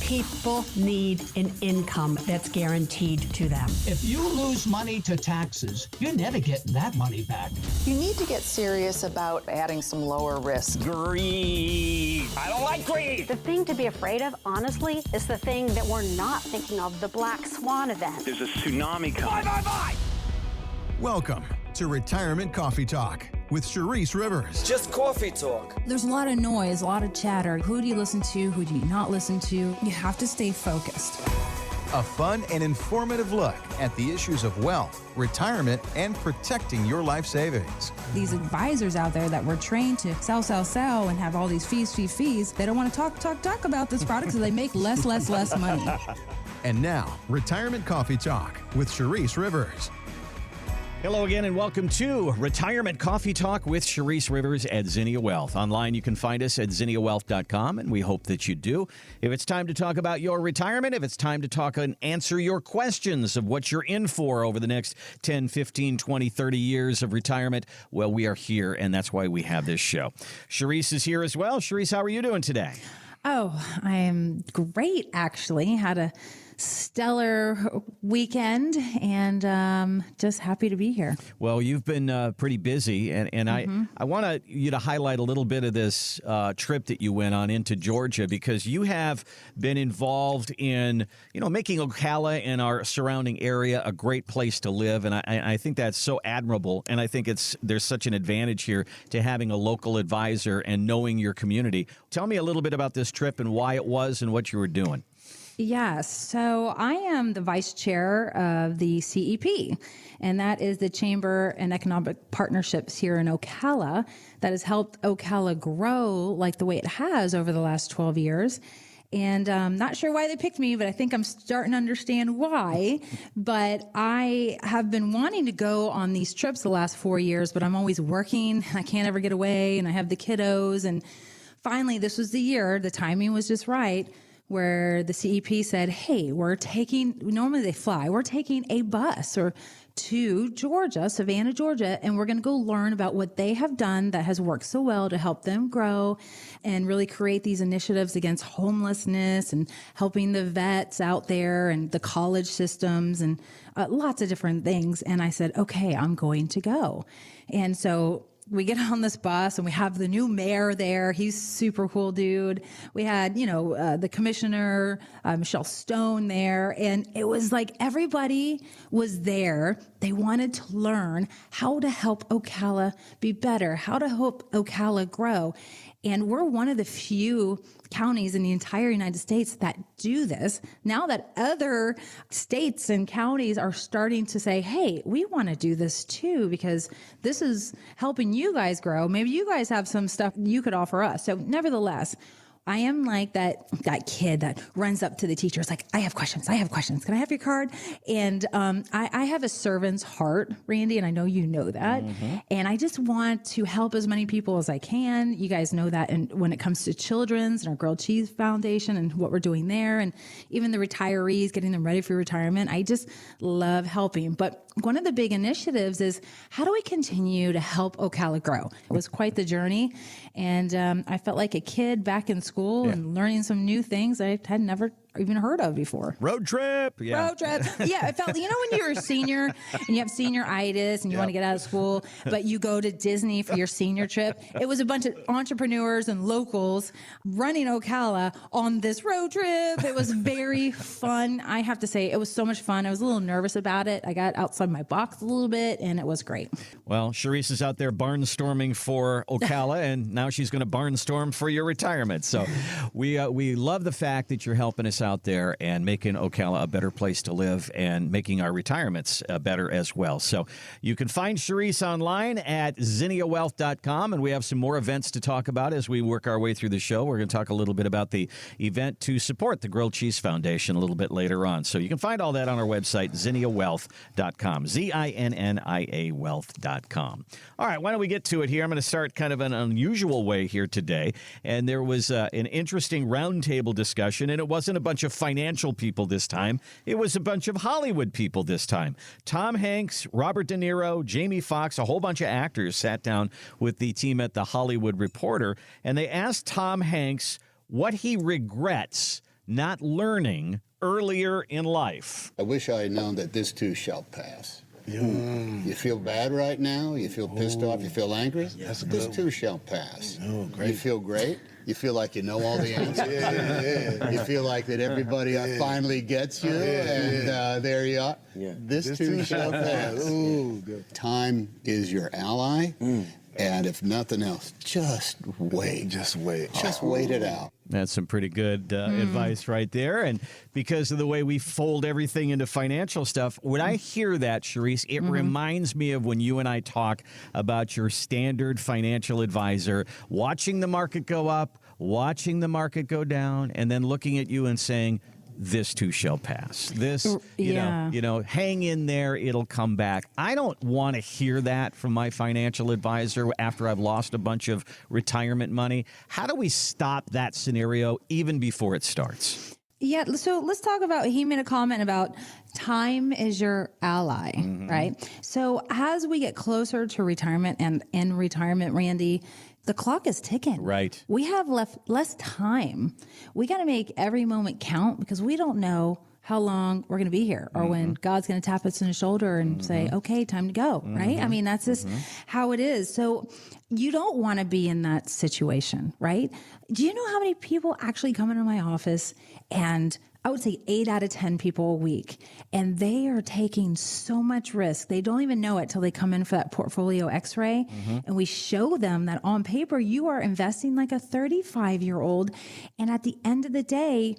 People need an income that's guaranteed to them. If you lose money to taxes, you never get that money back. You need to get serious about adding some lower risk. Greed. I don't like greed. The thing to be afraid of, honestly, is the thing that we're not thinking of, the black swan event. There's a tsunami coming. Bye. Welcome to Retirement Coffee Talk with Charisse Rivers. Just coffee talk. There's a lot of noise, a lot of chatter. Who do you listen to? Who do you not listen to? You have to stay focused. A fun and informative look at the issues of wealth, retirement, and protecting your life savings. These advisors out there that were trained to sell, and have all these fees, they don't want to talk about this product, so they make less money. And now, Retirement Coffee Talk with Charisse Rivers. Hello again and welcome to Retirement Coffee Talk with Charisse Rivers at Zinnia Wealth. Online, you can find us at zinniawealth.com, and we hope that you do. If it's time to talk about your retirement, if it's time to talk and answer your questions of what you're in for over the next 10, 15, 20, 30 years of retirement, well, we are here, and that's why we have this show. Charisse is here as well. Charisse, how are you doing today? Oh, I am great, actually. Had a stellar weekend and just happy to be here. Well, you've been pretty busy, and I want you to highlight a little bit of this trip that you went on into Georgia, because you have been involved in, making Ocala and our surrounding area a great place to live, and I think that's so admirable, and I think there's such an advantage here to having a local advisor and knowing your community. Tell me a little bit about this trip and why it was and what you were doing. Yes. So I am the vice chair of the CEP, and that is the Chamber and Economic Partnerships here in Ocala that has helped Ocala grow like the way it has over the last 12 years. And I'm not sure why they picked me, but I think I'm starting to understand why. But I have been wanting to go on these trips the last 4 years, but I'm always working. I can't ever get away, and I have the kiddos. And finally, this was the year. The timing was just right, where the CEP said, hey, normally they fly, we're taking a bus to Georgia, Savannah, Georgia, and we're going to go learn about what they have done that has worked so well to help them grow and really create these initiatives against homelessness and helping the vets out there and the college systems and lots of different things. And I said, okay, I'm going to go. And so we get on this bus and we have the new mayor there. He's super cool dude. We had, the commissioner, Michelle Stone there. And it was like everybody was there. They wanted to learn how to help Ocala be better, how to help Ocala grow. And we're one of the few counties in the entire United States that do this. Now that other states and counties are starting to say, hey, we want to do this too, because this is helping you guys grow. Maybe you guys have some stuff you could offer us. So nevertheless, I am like that kid that runs up to the teacher. It's like, I have questions. Can I have your card? And I have a servant's heart, Randy, and I know you know that. Mm-hmm. And I just want to help as many people as I can. You guys know that. And when it comes to children's and our Grilled Cheese Foundation and what we're doing there, and even the retirees, getting them ready for retirement, I just love helping. But one of the big initiatives is, how do we continue to help Ocala grow? It was quite the journey. And I felt like a kid back in school and learning some new things I had never even heard of before. Road trip. Yeah. Road trip. Yeah. I felt, when you're a senior and you have senioritis and you want to get out of school, but you go to Disney for your senior trip. It was a bunch of entrepreneurs and locals running Ocala on this road trip. It was very fun. I have to say, it was so much fun. I was a little nervous about it. I got outside my box a little bit, and it was great. Well, Charisse is out there barnstorming for Ocala, and now she's going to barnstorm for your retirement. So we love the fact that you're helping us out there and making Ocala a better place to live and making our retirements better as well. So you can find Charisse online at zinniawealth.com, and we have some more events to talk about as we work our way through the show. We're going to talk a little bit about the event to support the Grilled Cheese Foundation a little bit later on. So you can find all that on our website, zinniawealth.com, ZINNIA wealth.com. All right, why don't we get to it here? I'm going to start kind of an unusual way here today. And there was an interesting roundtable discussion, and it wasn't a bunch of financial people this time. It was a bunch of Hollywood people this time. Tom Hanks, Robert De Niro, Jamie Foxx, a whole bunch of actors sat down with the team at The Hollywood Reporter, and they asked Tom Hanks what he regrets not learning earlier in life? I wish I had known that this too shall pass. You feel bad right now? You feel pissed off? You feel angry? Yes, this too shall pass. Oh, great. You feel great? You feel like you know all the answers? You feel like that everybody finally gets you, and there you are. This too shall pass. Ooh, good. Time is your ally, and if nothing else, just wait. Just wait. Just wait it out. That's some pretty good advice right there. And because of the way we fold everything into financial stuff, when I hear that, Charisse, it reminds me of when you and I talk about your standard financial advisor watching the market go up, watching the market go down, and then looking at you and saying, this too shall pass. This, you know, hang in there, it'll come back. I don't want to hear that from my financial advisor after I've lost a bunch of retirement money. How do we stop that scenario even before it starts? Yeah, so let's talk about, he made a comment about time is your ally, right? So as we get closer to retirement and in retirement, Randy, the clock is ticking. Right. We have less time. We got to make every moment count because we don't know how long we're going to be here or when God's going to tap us in the shoulder and say, okay, time to go, right? I mean, that's just how it is. So you don't want to be in that situation, right? Do you know how many people actually come into my office, and I would say 8 out of 10 people a week, and they are taking so much risk. They don't even know it till they come in for that portfolio x-ray. And we show them that on paper, you are investing like a 35-year-old. And at the end of the day,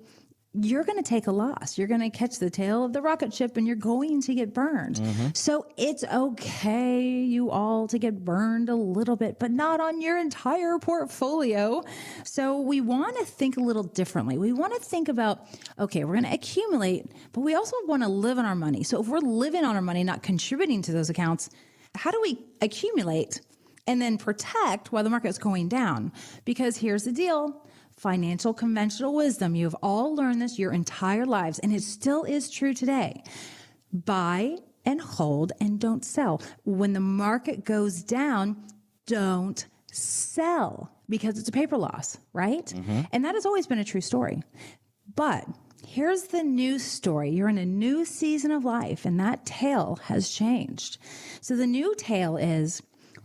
you're going to take a loss. You're going to catch the tail of the rocket ship and you're going to get burned. So it's okay, you all, to get burned a little bit, but not on your entire portfolio. So we want to think a little differently. We want to think about, okay, we're going to accumulate, but we also want to live on our money. So if we're living on our money, not contributing to those accounts, how do we accumulate and then protect while the market's going down? Because here's the deal. Financial conventional wisdom. You have all learned this your entire lives, and it still is true today. Buy and hold and don't sell. When the market goes down, don't sell because it's a paper loss, right? And that has always been a true story. But here's the new story. You're in a new season of life, and that tale has changed. So the new tale is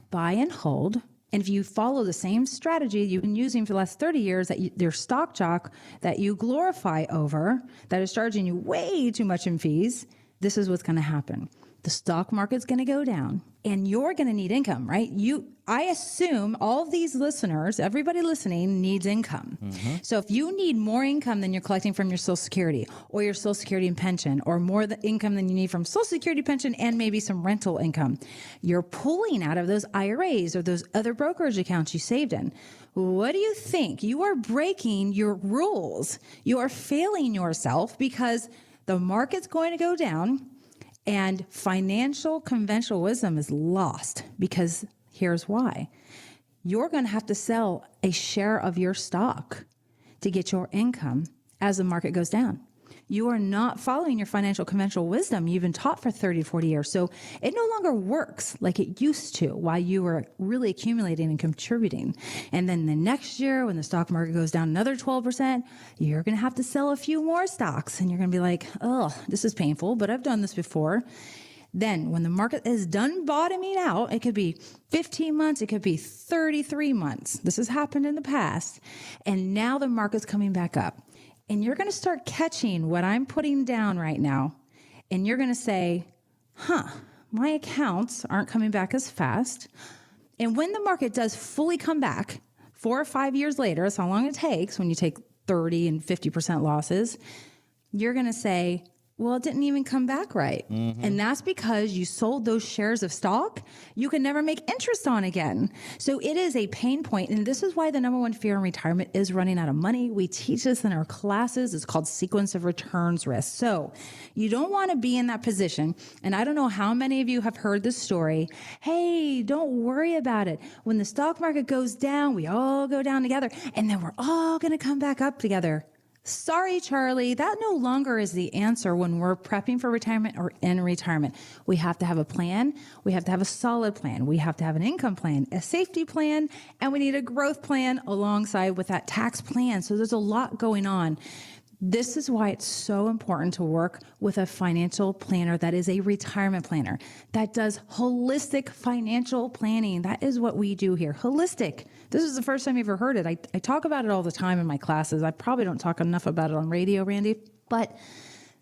buy and hold. And if you follow the same strategy you've been using for the last 30 years, that your stock jock that you glorify over, that is charging you way too much in fees, this is what's going to happen. The stock market's going to go down and you're going to need income, right? I assume all of these listeners, everybody listening, needs income. So if you need more income than you're collecting from your Social Security or your Social Security and pension, or more income than you need from Social Security, pension, and maybe some rental income, you're pulling out of those IRAs or those other brokerage accounts you saved in. What do you think? You are breaking your rules. You are failing yourself because the market's going to go down. And financial conventional wisdom is lost because here's why. You're going to have to sell a share of your stock to get your income as the market goes down. You are not following your financial conventional wisdom you've been taught for 30, 40 years. So it no longer works like it used to while you were really accumulating and contributing. And then the next year when the stock market goes down another 12%, you're going to have to sell a few more stocks. And you're going to be like, oh, this is painful, but I've done this before. Then when the market is done bottoming out, it could be 15 months, it could be 33 months. This has happened in the past. And now the market's coming back up. And you're going to start catching what I'm putting down right now. And you're going to say, my accounts aren't coming back as fast. And when the market does fully come back 4 or 5 years later, that's how long it takes when you take 30 and 50% losses, you're going to say, well, it didn't even come back right. And that's because you sold those shares of stock you can never make interest on again. So it is a pain point. And this is why the number one fear in retirement is running out of money. We teach this in our classes. It's called sequence of returns risk. So you don't want to be in that position. And I don't know how many of you have heard this story. Hey, don't worry about it. When the stock market goes down, we all go down together. And then we're all going to come back up together. Sorry, Charlie, that no longer is the answer when we're prepping for retirement or in retirement. We have to have a plan. We have to have a solid plan. We have to have an income plan, a safety plan, and we need a growth plan alongside with that tax plan. So there's a lot going on. This is why it's so important to work with a financial planner that is a retirement planner that does holistic financial planning. That is what we do here. Holistic. This is the first time you've ever heard it. I talk about it all the time in my classes. I probably don't talk enough about it on radio, Randy, but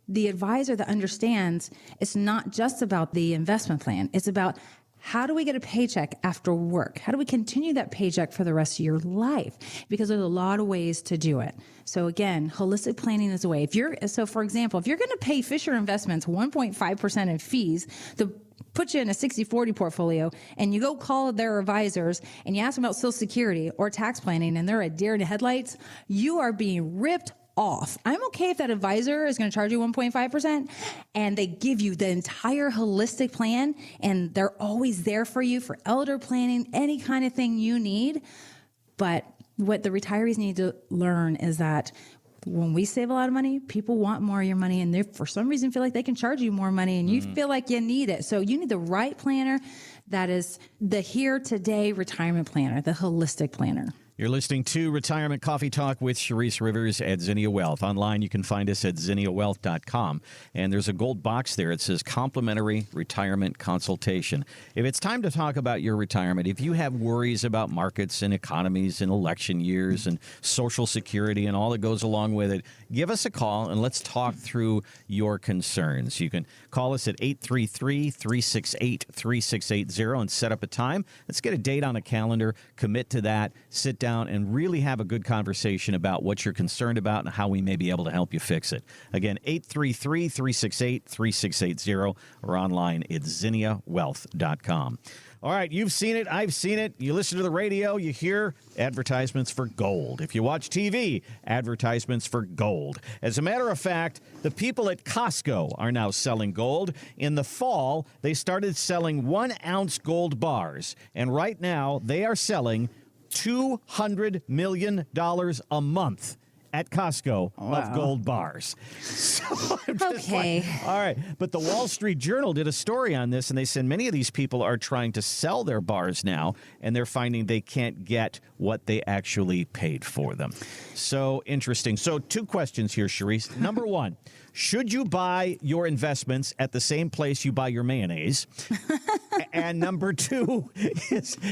the advisor that understands it's not just about the investment plan. It's about how do we get a paycheck after work? How do we continue that paycheck for the rest of your life? Because there's a lot of ways to do it. So again, holistic planning is a way. So for example, if you're going to pay Fisher Investments 1.5% in fees to put you in a 60-40 portfolio, and you go call their advisors and you ask them about Social Security or tax planning, and they're a deer in the headlights, you are being ripped off. I'm okay if that advisor is going to charge you 1.5% and they give you the entire holistic plan and they're always there for you for elder planning, any kind of thing you need. But what the retirees need to learn is that when we save a lot of money, people want more of your money, and they, for some reason, feel like they can charge you more money, and you feel like you need it. So you need the right planner that is the here today retirement planner, the holistic planner. You're listening to Retirement Coffee Talk with Sharice Rivers at Zinnia Wealth. Online, you can find us at zinniawealth.com. And there's a gold box there. It says complimentary retirement consultation. If it's time to talk about your retirement, if you have worries about markets and economies and election years and Social Security and all that goes along with it, give us a call and let's talk through your concerns. You can call us at 833-368-3680 and set up a time. Let's get a date on a calendar, commit to that, sit down and really have a good conversation about what you're concerned about and how we may be able to help you fix it. Again, 833-368-3680 or online at zinniawealth.com. All right, you've seen it. I've seen it. You listen to the radio, you hear advertisements for gold. If you watch TV, advertisements for gold. As a matter of fact, the people at Costco are now selling gold. In the fall, they started selling 1-ounce gold bars. And right now, they are selling $200 million a month at Costco of gold bars. So I'm just like, all right. But the Wall Street Journal did a story on this, and they said many of these people are trying to sell their bars now, and they're finding they can't get what they actually paid for them. So interesting. So 2 questions here, Sharice. Number 1, should you buy your investments at the same place you buy your mayonnaise? And number 2,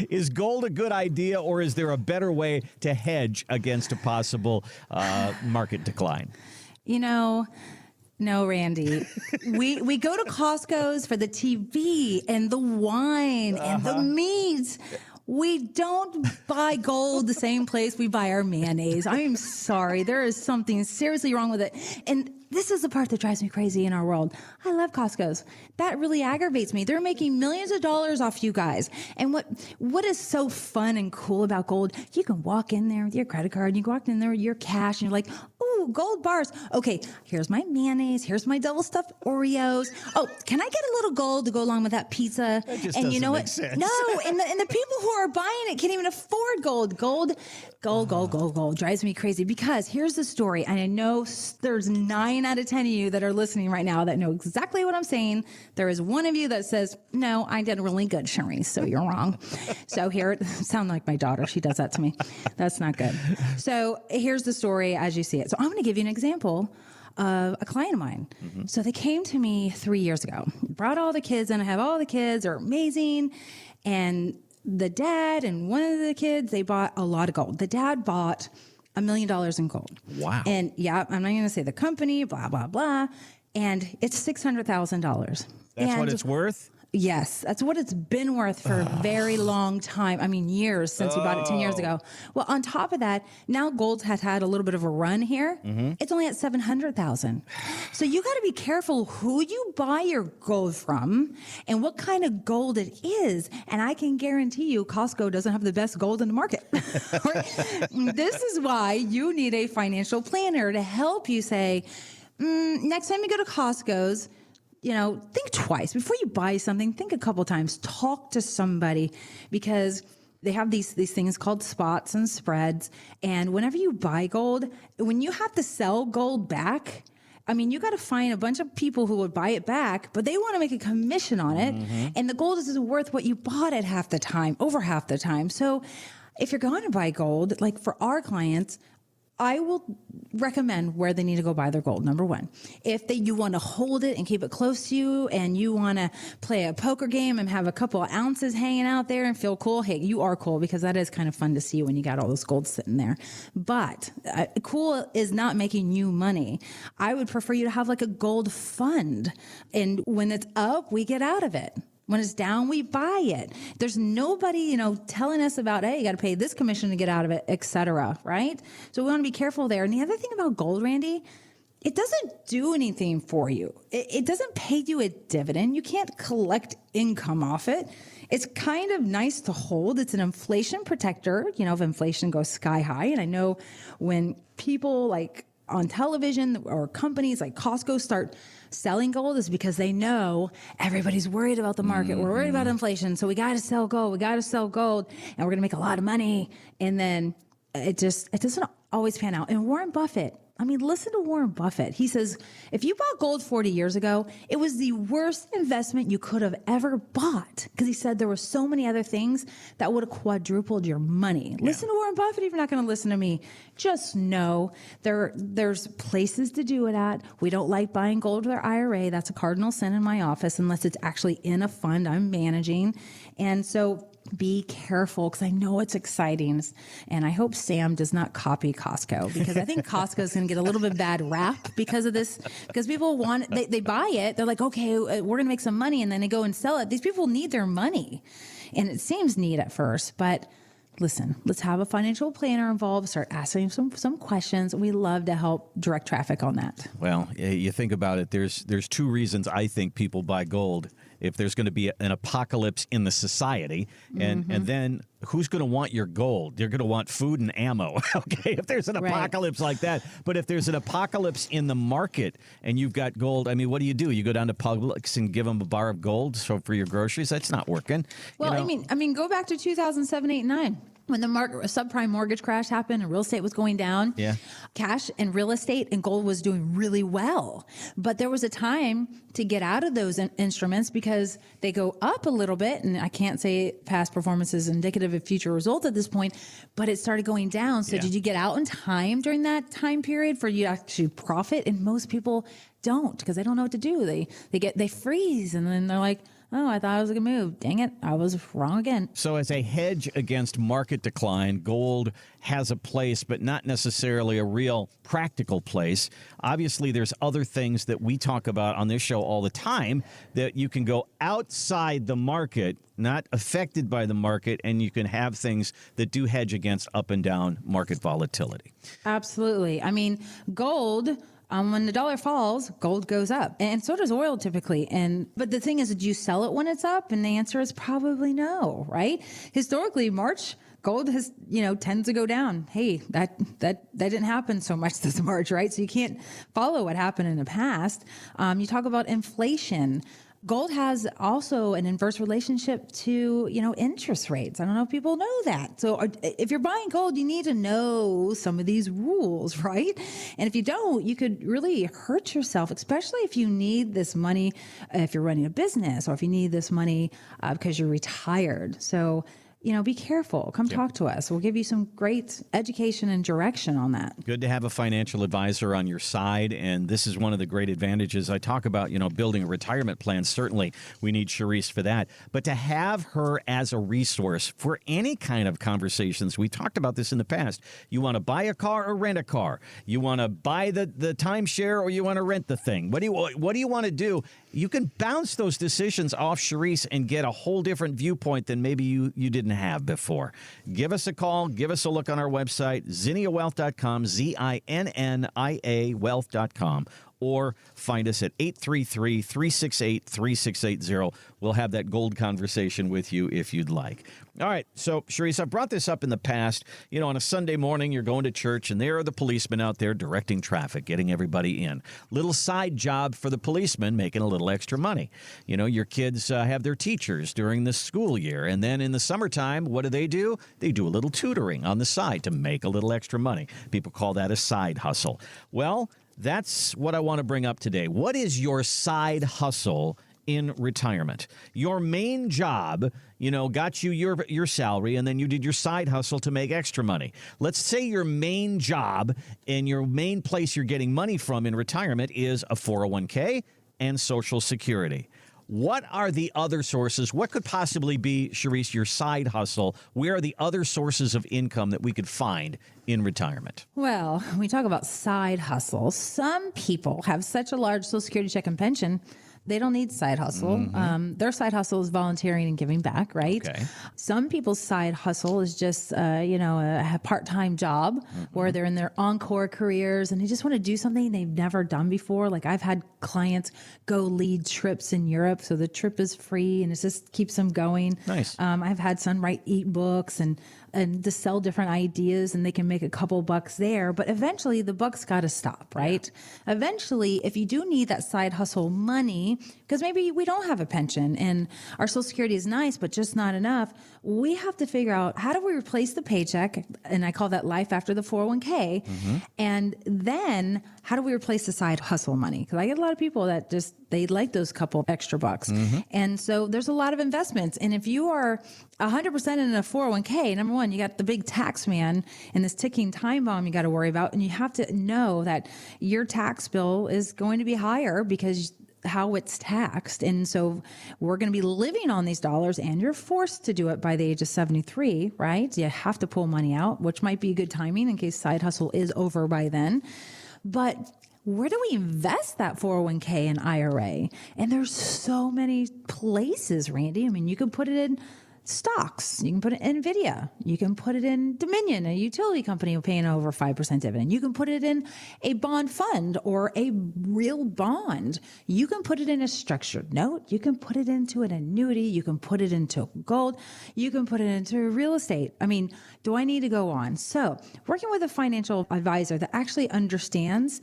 is gold a good idea, or is there a better way to hedge against a possible market decline? You know, no, Randy. We go to Costco's for the TV and the wine and the meats. We don't buy gold the same place we buy our mayonnaise. I am sorry. There is something seriously wrong with it. And this is the part that drives me crazy in our world. I love Costco's. That really aggravates me. They're making millions of dollars off you guys. And what is so fun and cool about gold, you can walk in there with your credit card, you walk in there with your cash, and you're like, ooh, gold bars. Okay, here's my mayonnaise, here's my double stuffed Oreos. Oh, can I get a little gold to go along with that pizza? That just and you know doesn't make what? sense. No, and the people who are buying it can't even afford gold. Gold drives me crazy, because here's the story. And I know there's 9 out of 10 of you that are listening right now that know exactly what I'm saying. There is one of you that says, no, I did really good, Sharice, so you're wrong. So here, sound like my daughter. She does that to me. That's not good. So here's the story as you see it. So I'm going to give you an example of a client of mine. Mm-hmm. So they came to me 3 years ago, brought all the kids, and I have all the kids are amazing. And the dad and one of the kids, they bought a lot of gold. The dad bought $1 million in gold. Wow. And yeah, I'm not going to say the company, blah, blah, blah. And it's $600,000. That's what it's worth? Yes, that's what it's been worth for a very long time. I mean, years since he bought it 10 years ago. Well, on top of that, now gold has had a little bit of a run here. Mm-hmm. It's only at $700,000. So you got to be careful who you buy your gold from and what kind of gold it is. And I can guarantee you, Costco doesn't have the best gold in the market. This is why you need a financial planner to help you say, next time you go to Costco's, think twice before you buy something. Think a couple times. Talk to somebody, because they have these things called spots and spreads. And whenever you buy gold, when you have to sell gold back, I mean, you got to find a bunch of people who would buy it back, but they want to make a commission on it. Mm-hmm. And the gold isn't worth what you bought it half the time, over half the time. So if you're going to buy gold, like for our clients, I will recommend where they need to go buy their gold. Number one, if you want to hold it and keep it close to you and you want to play a poker game and have a couple of ounces hanging out there and feel cool, hey, you are cool, because that is kind of fun to see when you got all this gold sitting there. But cool is not making you money. I would prefer you to have like a gold fund. And when it's up, we get out of it. When it's down, we buy it. There's nobody, telling us about, hey, you got to pay this commission to get out of it, et cetera, right? So we want to be careful there. And the other thing about gold, Randy, it doesn't do anything for you. It doesn't pay you a dividend. You can't collect income off it. It's kind of nice to hold. It's an inflation protector, if inflation goes sky high. And I know when people like on television or companies like Costco start selling gold, is because they know everybody's worried about the market. We're worried about inflation. So we got to sell gold. We got to sell gold and we're going to make a lot of money. And then it doesn't always pan out. And Warren Buffett, listen to Warren Buffett. He says, if you bought gold 40 years ago, it was the worst investment you could have ever bought. Because he said there were so many other things that would have quadrupled your money. Yeah. Listen to Warren Buffett if you're not going to listen to me. Just know there's places to do it at. We don't like buying gold with our IRA. That's a cardinal sin in my office unless it's actually in a fund I'm managing. And so be careful, because I know it's exciting. And I hope Sam does not copy Costco, because I think Costco is going to get a little bit bad rap because of this, because people they buy it. They're like, okay, we're going to make some money. And then they go and sell it. These people need their money. And it seems neat at first, but listen, let's have a financial planner involved, start asking some questions. We love to help direct traffic on that. Well, you think about it, there's two reasons I think people buy gold. If there's going to be an apocalypse in the society, and then who's going to want your gold? They're going to want food and ammo, okay, if there's an apocalypse like that. But if there's an apocalypse in the market and you've got gold, what do? You go down to Publix and give them a bar of gold for your groceries? That's not working. Well, go back to 2007, 8, 9. When the subprime mortgage crash happened and real estate was going down, cash and real estate and gold was doing really well. But there was a time to get out of those instruments because they go up a little bit. And I can't say past performance is indicative of future results at this point, but it started going down. So did you get out in time during that time period for you to actually profit? And most people don't, because they don't know what to do. They freeze, and then they're like, oh, I thought I was going to move. Dang it, I was wrong again. So as a hedge against market decline, gold has a place, but not necessarily a real practical place. Obviously, there's other things that we talk about on this show all the time that you can go outside the market, not affected by the market, and you can have things that do hedge against up and down market volatility. Absolutely. Gold... when the dollar falls, gold goes up, and so does oil typically. But the thing is, do you sell it when it's up? And the answer is probably no, right? Historically, March gold has, tends to go down. Hey, that didn't happen so much this March, right? So you can't follow what happened in the past. You talk about inflation. Gold has also an inverse relationship to, interest rates. I don't know if people know that. So if you're buying gold, you need to know some of these rules, right? And if you don't, you could really hurt yourself, especially if you need this money, if you're running a business, or if you need this money because you're retired. So, be careful. Come talk to us. We'll give you some great education and direction on that. Good to have a financial advisor on your side. And this is one of the great advantages. I talk about, building a retirement plan. Certainly, we need Charisse for that. But to have her as a resource for any kind of conversations, we talked about this in the past. You want to buy a car or rent a car? You want to buy the timeshare or you want to rent the thing? What do you want to do? You can bounce those decisions off Charisse and get a whole different viewpoint than maybe you didn't have before. Give us a call. Give us a look on our website, zinniawealth.com, ZINNIA wealth.com, or find us at 833-368-3680. We'll have that gold conversation with you if you'd like. All right, so, Charisse, I've brought this up in the past. On a Sunday morning, you're going to church, and there are the policemen out there directing traffic, getting everybody in. Little side job for the policemen, making a little extra money. Your kids have their teachers during the school year, and then in the summertime, what do? They do a little tutoring on the side to make a little extra money. People call that a side hustle. Well, that's what I want to bring up today. What is your side hustle in retirement. Your main job, got you your salary, and then you did your side hustle to make extra money. Let's say your main job and your main place you're getting money from in retirement is a 401k and Social Security. What are the other sources? What could possibly be, Sharice, your side hustle? Where are the other sources of income that we could find in retirement? Well, when we talk about side hustles, some people have such a large Social Security check and pension, they don't need side hustle. Their side hustle is volunteering and giving back, right? Okay. Some people's side hustle is just, a part-time job where they're in their encore careers and they just want to do something they've never done before. Like I've had clients go lead trips in Europe, so the trip is free and it just keeps them going. Nice. I've had some write ebooks and to sell different ideas, and they can make a couple bucks there. But eventually the buck's got to stop, right? Yeah. Eventually, if you do need that side hustle money, because maybe we don't have a pension and our Social Security is nice, but just not enough, we have to figure out how do we replace the paycheck, and I call that life after the 401k, and then how do we replace the side hustle money? Because I get a lot of people that just, they like those couple extra bucks. And so there's a lot of investments. And if you are 100% in a 401k, number one, you got the big tax man and this ticking time bomb you got to worry about. And you have to know that your tax bill is going to be higher because how it's taxed. And so we're going to be living on these dollars, and you're forced to do it by the age of 73, right? You have to pull money out, which might be good timing in case side hustle is over by then. But where do we invest that 401k and IRA? And there's so many places, Randy. I mean, you can put it in stocks. You can put it in NVIDIA. You can put it in Dominion, a utility company paying over 5% dividend. You can put it in a bond fund or a real bond. You can put it in a structured note. You can put it into an annuity. You can put it into gold. You can put it into real estate. I mean, do I need to go on? So working with a financial advisor that actually understands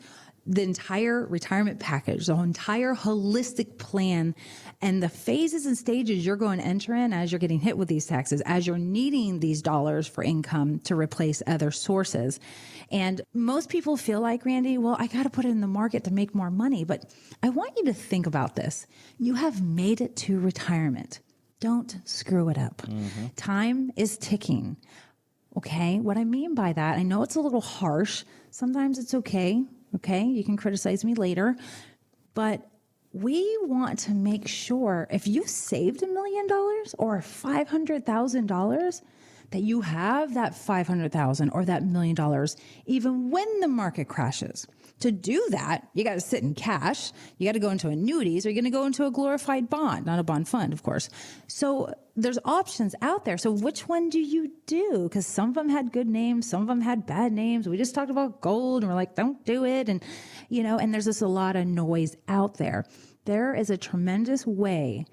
the entire retirement package, the entire holistic plan, and the phases and stages you're going to enter in as you're getting hit with these taxes, as you're needing these dollars for income to replace other sources. And most people feel like, Randy, well, I got to put it in the market to make more money. But I want you to think about this. You have made it to retirement. Don't screw it up. Time is ticking. Okay, what I mean by that, I know it's a little harsh. Sometimes it's okay. Okay, you can criticize me later, but we want to make sure if you saved $1 million or $500,000, that you have that $500,000 or that $1 million, even when the market crashes. To do that, you got to sit in cash. You got to go into annuities, or you're going to go into a glorified bond, not a bond fund, of course. So there's options out there. So which one do you do? Because some of them had good names, some of them had bad names. We just talked about gold, and we're like, don't do it. And, and there's just a lot of noise out there. There is a tremendous way,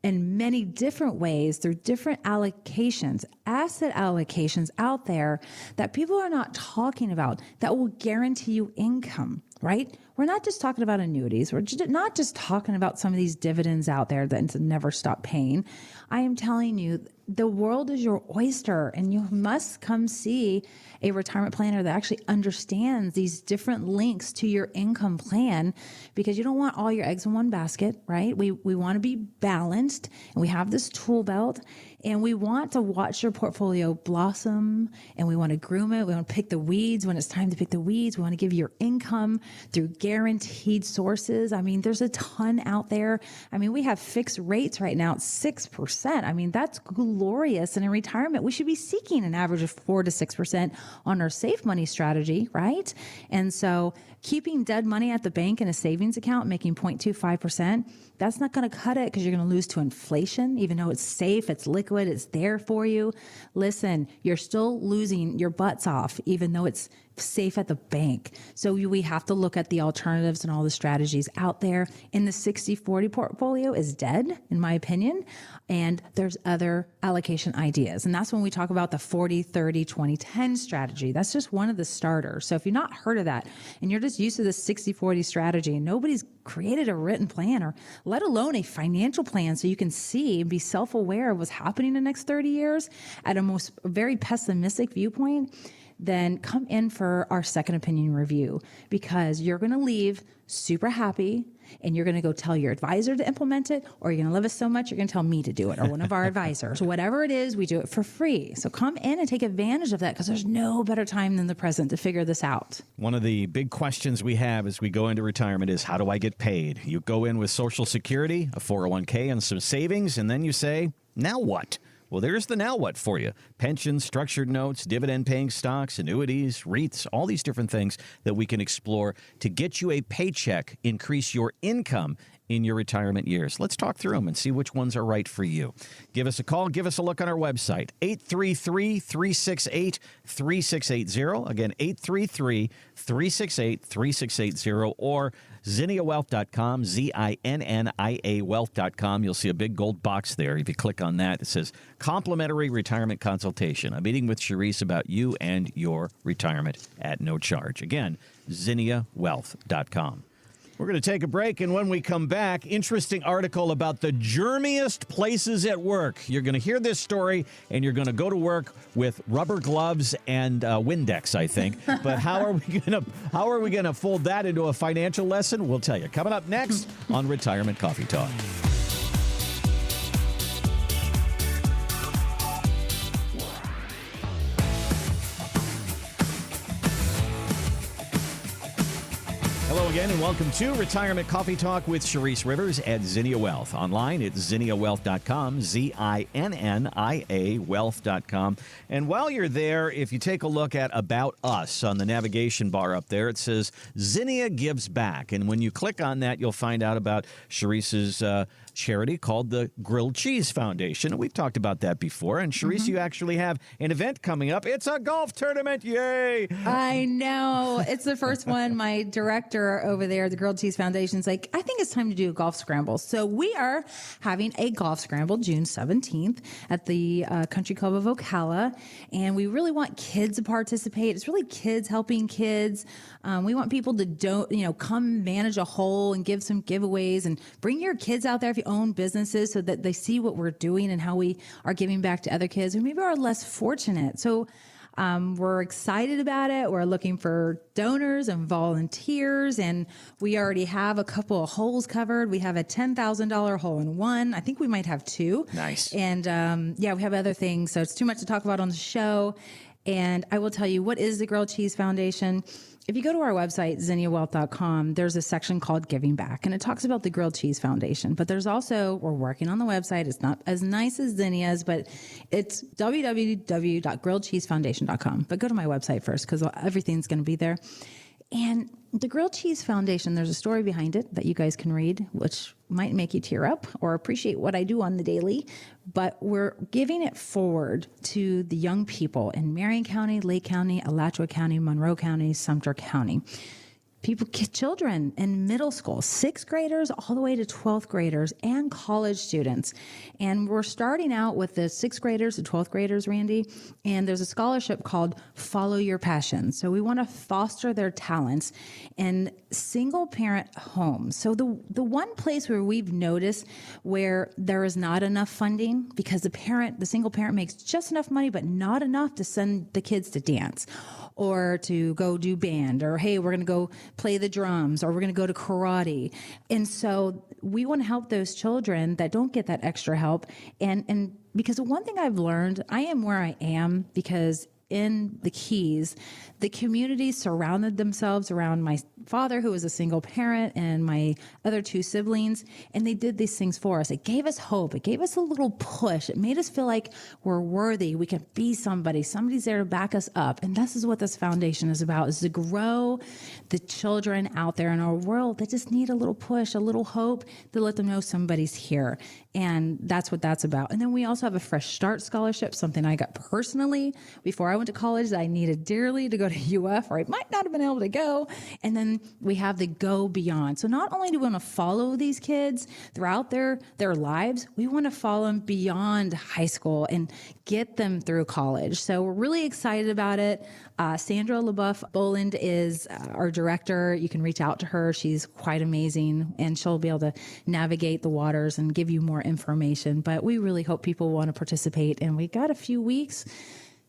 in many different ways, through different allocations, asset allocations out there that people are not talking about that will guarantee you income, right? We're not just talking about annuities. We're not just talking about some of these dividends out there that never stop paying. I am telling you, the world is your oyster, and you must come see a retirement planner that actually understands these different links to your income plan, because you don't want all your eggs in one basket, right? We want to be balanced, and we have this tool belt, and we want to watch your portfolio blossom, and we want to groom it. We want to pick the weeds when it's time to pick the weeds. We want to give you your income through guaranteed sources. I mean, there's a ton out there. I mean, we have fixed rates right now at 6%. I mean, that's glorious. And in retirement, we should be seeking an average of 4 to 6% on our safe money strategy, right? And so keeping dead money at the bank in a savings account, making 0.25%, that's not going to cut it, because you're going to lose to inflation. Even though it's safe, it's liquid, it's there for you. Listen, you're still losing your butts off, even though it's safe at the bank. So we have to look at the alternatives and all the strategies out there. And the 60-40 portfolio is dead, in my opinion. And there's other allocation ideas. And that's when we talk about the 40-30-20-10 strategy. That's just one of the starters. So if you've not heard of that, and you're just used to the 60-40 strategy, and nobody's created a written plan, or let alone a financial plan, so you can see and be self-aware of what's happening in the next 30 years at a very pessimistic viewpoint, then come in for our second opinion review, because you're going to leave super happy and you're going to go tell your advisor to implement it, or you're going to love us so much you're going to tell me to do it, or one of our advisors. Whatever it is, we do it for free. So come in and take advantage of that, because there's no better time than the present to figure this out. One of the big questions we have as we go into retirement is, how do I get paid? You go in with Social Security, a 401k, and some savings, and then you say, now what? Well, there's the now what for you. Pensions, structured notes, dividend-paying stocks, annuities, REITs, all these different things that we can explore to get you a paycheck, increase your income in your retirement years. Let's talk through them and see which ones are right for you. Give us a call. Give us a look on our website, 833-368-3680. Again, 833-368-3680, or ZinniaWealth.com, ZINNIA Wealth.com. You'll see a big gold box there. If you click on that, it says complimentary retirement consultation. A meeting with Charisse about you and your retirement at no charge. Again, ZinniaWealth.com. We're going to take a break, and when we come back, interesting article about the germiest places at work. You're going to hear this story, and you're going to go to work with rubber gloves and Windex, I think. But how are we going to fold that into a financial lesson? We'll tell you. Coming up next on Retirement Coffee Talk. Hello again, and welcome to Retirement Coffee Talk with Charisse Rivers at Zinnia Wealth. Online at ZinniaWealth.com, ZINNIA Wealth.com. And while you're there, if you take a look at About Us on the navigation bar up there, it says Zinnia Gives Back. And when you click on that, you'll find out about Charisse's charity called the Grilled Cheese Foundation. And we've talked about that before. And Charisse, you actually have an event coming up. It's a golf tournament. Yay! I know. It's the first one. My director over there at the Grilled Cheese Foundation is like, I think it's time to do a golf scramble. So we are having a golf scramble June 17th at the Country Club of Ocala. And we really want kids to participate. It's really kids helping kids. We want people to come manage a hole and give some giveaways, and bring your kids out there if you own businesses, so that they see what we're doing and how we are giving back to other kids who maybe are less fortunate. So we're excited about it. We're looking for donors and volunteers, and we already have a couple of holes covered. We have a $10,000 hole in one. I think we might have two. Nice. And we have other things, so it's too much to talk about on the show. And I will tell you, what is the Grilled Cheese Foundation? If you go to our website, ZinniaWealth.com, there's a section called Giving Back, and it talks about the Grilled Cheese Foundation. But there's also, we're working on the website. It's not as nice as Zinnia's, but it's www.grilledcheesefoundation.com. But go to my website first, because everything's going to be there. And the Grilled Cheese Foundation, there's a story behind it that you guys can read, which might make you tear up or appreciate what I do on the daily. But we're giving it forward to the young people in Marion County, Lake County, Alachua County, Monroe County, Sumter County. Children in middle school, 6th graders all the way to 12th graders, and college students. And we're starting out with the 6th graders and 12th graders, Randy, and there's a scholarship called Follow Your Passion. So we want to foster their talents in single parent homes. So the one place where we've noticed where there is not enough funding, because the single parent makes just enough money, but not enough to send the kids to dance, or to go do band, or, hey, we're going to go play the drums, or we're going to go to karate. And so we want to help those children that don't get that extra help. And because one thing I've learned, I am where I am because in the Keys, the community surrounded themselves around my father, who was a single parent, and my other 2 siblings, and they did these things for us. It gave us hope. It gave us a little push. It made us feel like we're worthy. We can be somebody. Somebody's there to back us up. And this is what this foundation is about, is to grow the children out there in our world that just need a little push, a little hope, to let them know somebody's here. And that's what that's about. And then we also have a Fresh Start Scholarship, something I got personally before I went to college that I needed dearly to go to UF, or I might not have been able to go. And then we have the Go Beyond. So not only do we want to follow these kids throughout their lives, we want to follow them beyond high school and get them through college. So we're really excited about it. Sandra LaBeouf Boland is our director. You can reach out to her. She's quite amazing, and she'll be able to navigate the waters and give you more information. But we really hope people want to participate, and we got a few weeks.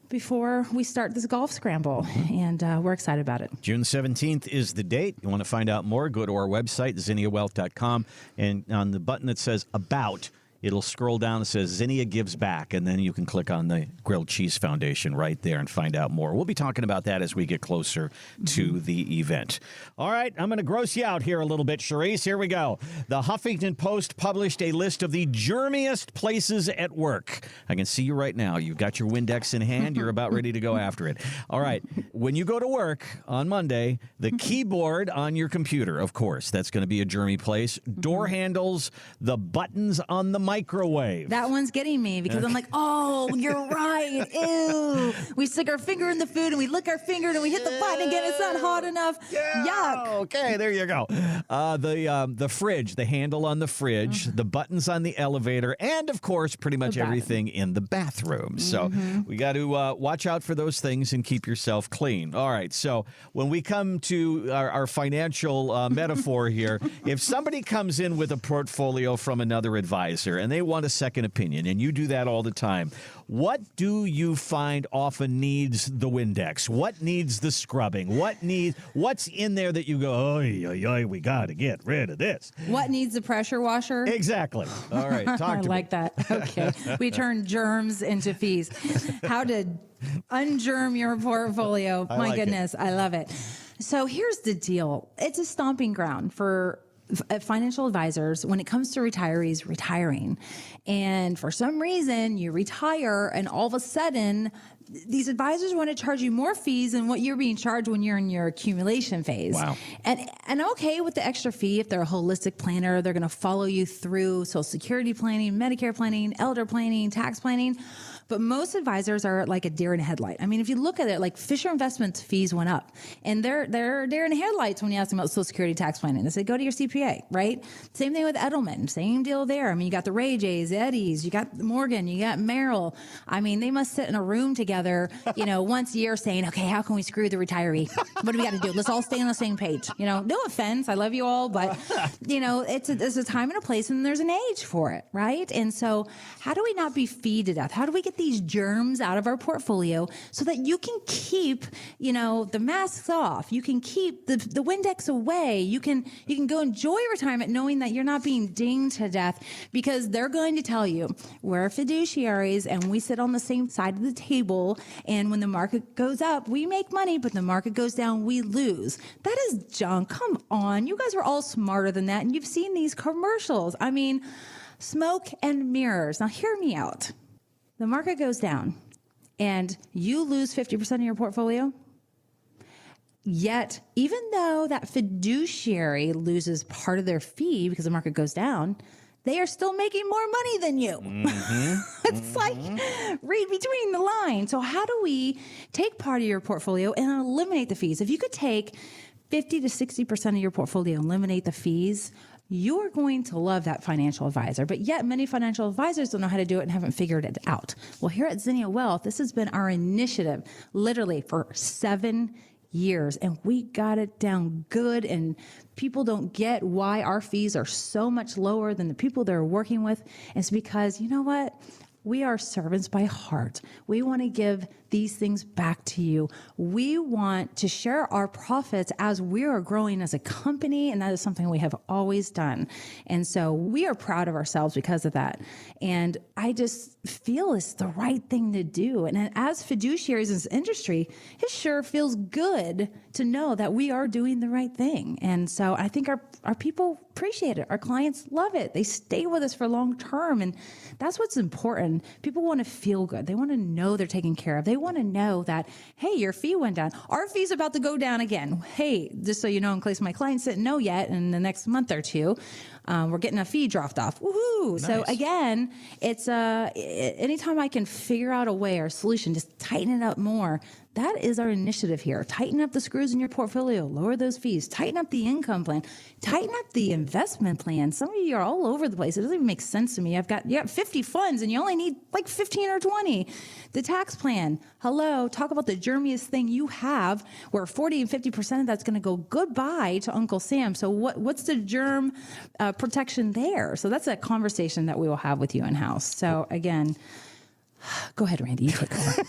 before we start this golf scramble, and we're excited about it. June 17th is the date. You want to find out more, go to our website, zinniawealth.com, and on the button that says About, it'll scroll down and says Zinnia Gives Back, and then you can click on the Grilled Cheese Foundation right there and find out more. We'll be talking about that as we get closer to the event. All right, I'm going to gross you out here a little bit, Charisse. Here we go. The Huffington Post published a list of the germiest places at work. I can see you right now. You've got your Windex in hand. You're about ready to go after it. All right, when you go to work on Monday, the keyboard on your computer, of course, that's going to be a germy place. Door handles, the buttons on the microwave. That one's getting me because I'm like, oh, you're right. Ew. We stick our finger in the food and we lick our finger and we hit the button again. It's not hot enough. Yuck. Okay, there you go. The fridge, the handle on the fridge, the buttons on the elevator, and of course, pretty much everything in the bathroom. So we got to watch out for those things and keep yourself clean. All right. So when we come to our financial metaphor here, if somebody comes in with a portfolio from another advisor and they want a second opinion, and you do that all the time, what do you find often needs the Windex? What needs the scrubbing? What's in there that you go, oh, we got to get rid of this? What needs the pressure washer? Exactly. All right, talk to I me. like that. Okay. We turn germs into fees. How to ungerm your portfolio. My like goodness, I love it. So here's the deal. It's a stomping ground for financial advisors when it comes to retirees retiring. And for some reason, you retire and all of a sudden, these advisors want to charge you more fees than what you're being charged when you're in your accumulation phase. Wow. And I'm okay with the extra fee if they're a holistic planner. They're going to follow you through Social Security planning, Medicare planning, elder planning, tax planning. But most advisors are like a deer in a headlight. I mean, if you look at it, like Fisher Investments fees went up, and they're deer in the headlights when you ask them about Social Security tax planning. They say, go to your CPA, right? Same thing with Edelman, same deal there. I mean, you got the Ray J's, Eddie's, you got Morgan, you got Merrill. I mean, they must sit in a room together, once a year saying, okay, how can we screw the retiree? What do we got to do? Let's all stay on the same page. No offense, I love you all, but it's a time and a place, and there's an age for it, right? And so, how do we not be feed to death? How do we get these germs out of our portfolio so that you can keep, the masks off, you can keep the Windex away, you can go enjoy retirement knowing that you're not being dinged to death, because they're going to tell you we're fiduciaries and we sit on the same side of the table, and when the market goes up, we make money, but the market goes down, we lose. That is junk. Come on. You guys are all smarter than that, and you've seen these commercials. I mean, smoke and mirrors. Now, hear me out. The market goes down and you lose 50% of your portfolio. Yet, even though that fiduciary loses part of their fee because the market goes down, they are still making more money than you. It's like, read between the lines. So how do we take part of your portfolio and eliminate the fees? If you could take 50 to 60% of your portfolio and eliminate the fees, you're going to love that financial advisor. But yet many financial advisors don't know how to do it and haven't figured it out. Well, here at Zinnia Wealth, this has been our initiative literally for 7 years, and we got it down good, and people don't get why our fees are so much lower than the people they're working with. And it's because, you know what? We are servants by heart. We want to give these things back to you. We want to share our profits as we are growing as a company, and that is something we have always done. And so we are proud of ourselves because of that. And I just feel it's the right thing to do. And as fiduciaries in this industry, it sure feels good to know that we are doing the right thing. And so I think our people appreciate it. Our clients love it. They stay with us for long term. And that's what's important. People want to feel good. They want to know they're taken care of. They want to know that, hey, your fee went down. Our fee's about to go down again. Hey, just so you know, in case my clients didn't know yet, in the next month or two, we're getting a fee dropped off. Woohoo! Nice. So again, it's anytime I can figure out a way or a solution, just tighten it up more. That is our initiative here. Tighten up the screws in your portfolio, lower those fees, tighten up the income plan, tighten up the investment plan. Some of you are all over the place. It doesn't even make sense to me. You got 50 funds and you only need like 15 or 20. The tax plan, hello, talk about the germiest thing you have, where 40 and 50% of that's going to go goodbye to Uncle Sam. So what's the germ protection there? So that's a conversation that we will have with you in-house. So again, Go ahead, Randy. You take over.